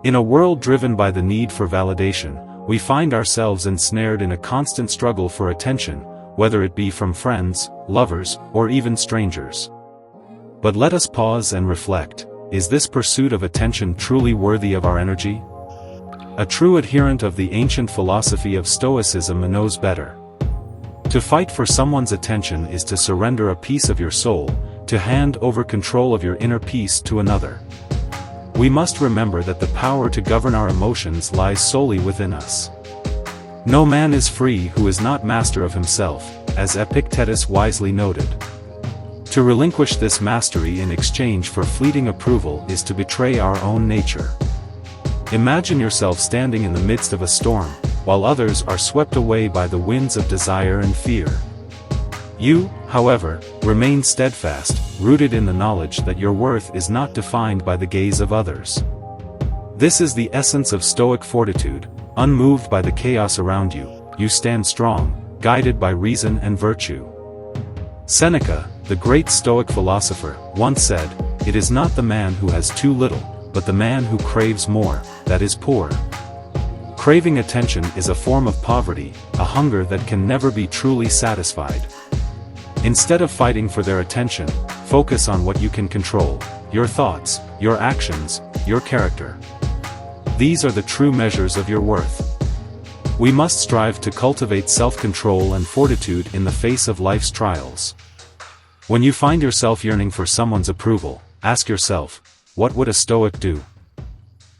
In a world driven by the need for validation, we find ourselves ensnared in a constant struggle for attention, whether it be from friends, lovers, or even strangers. But let us pause and reflect. Is this pursuit of attention truly worthy of our energy? A true adherent of the ancient philosophy of Stoicism knows better. To fight for someone's attention is to surrender a piece of your soul, to hand over control of your inner peace to another. We must remember that the power to govern our emotions lies solely within us. No man is free who is not master of himself, as Epictetus wisely noted. To relinquish this mastery in exchange for fleeting approval is to betray our own nature. Imagine yourself standing in the midst of a storm, while others are swept away by the winds of desire and fear. You, however, remain steadfast, rooted in the knowledge that your worth is not defined by the gaze of others. This is the essence of Stoic fortitude. Unmoved by the chaos around you, you stand strong, guided by reason and virtue. Seneca, the great Stoic philosopher, once said, "It is not the man who has too little, but the man who craves more, that is poor." Craving attention is a form of poverty, a hunger that can never be truly satisfied. Instead of fighting for their attention, focus on what you can control: your thoughts, your actions, your character. These are the true measures of your worth. We must strive to cultivate self-control and fortitude in the face of life's trials. When you find yourself yearning for someone's approval, ask yourself, what would a Stoic do?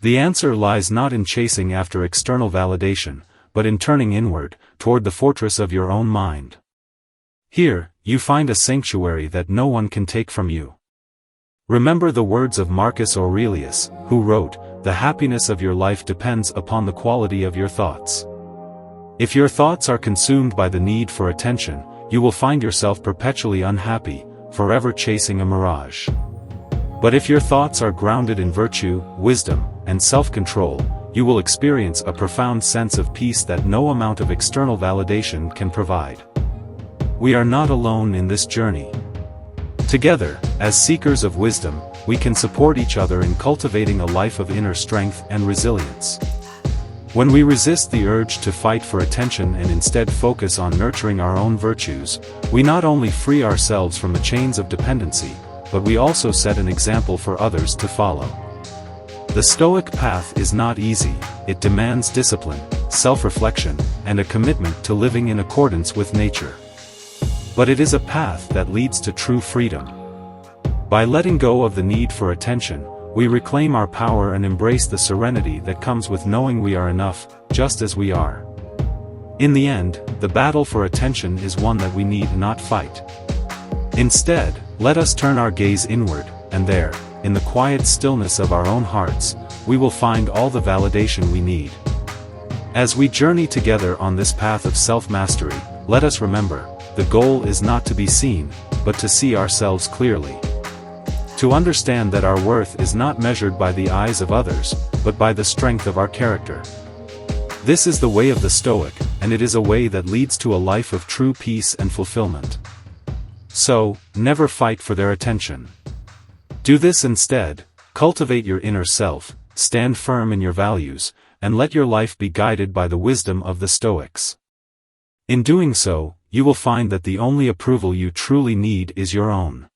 The answer lies not in chasing after external validation, but in turning inward, toward the fortress of your own mind. Here, you find a sanctuary that no one can take from you. Remember the words of Marcus Aurelius, who wrote, "The happiness of your life depends upon the quality of your thoughts." If your thoughts are consumed by the need for attention, you will find yourself perpetually unhappy, forever chasing a mirage. But if your thoughts are grounded in virtue, wisdom, and self-control, you will experience a profound sense of peace that no amount of external validation can provide. We are not alone in this journey. Together, as seekers of wisdom, we can support each other in cultivating a life of inner strength and resilience. When we resist the urge to fight for attention and instead focus on nurturing our own virtues, we not only free ourselves from the chains of dependency, but we also set an example for others to follow. The Stoic path is not easy. It demands discipline, self-reflection, and a commitment to living in accordance with nature. But it is a path that leads to true freedom. By letting go of the need for attention, we reclaim our power and embrace the serenity that comes with knowing we are enough, just as we are. In the end, the battle for attention is one that we need not fight. Instead, let us turn our gaze inward, and there, in the quiet stillness of our own hearts, we will find all the validation we need. As we journey together on this path of self-mastery, let us remember, the goal is not to be seen, but to see ourselves clearly. To understand that our worth is not measured by the eyes of others, but by the strength of our character. This is the way of the Stoic, and it is a way that leads to a life of true peace and fulfillment. So, never fight for their attention. Do this instead: cultivate your inner self, stand firm in your values, and let your life be guided by the wisdom of the Stoics. In doing so, you will find that the only approval you truly need is your own.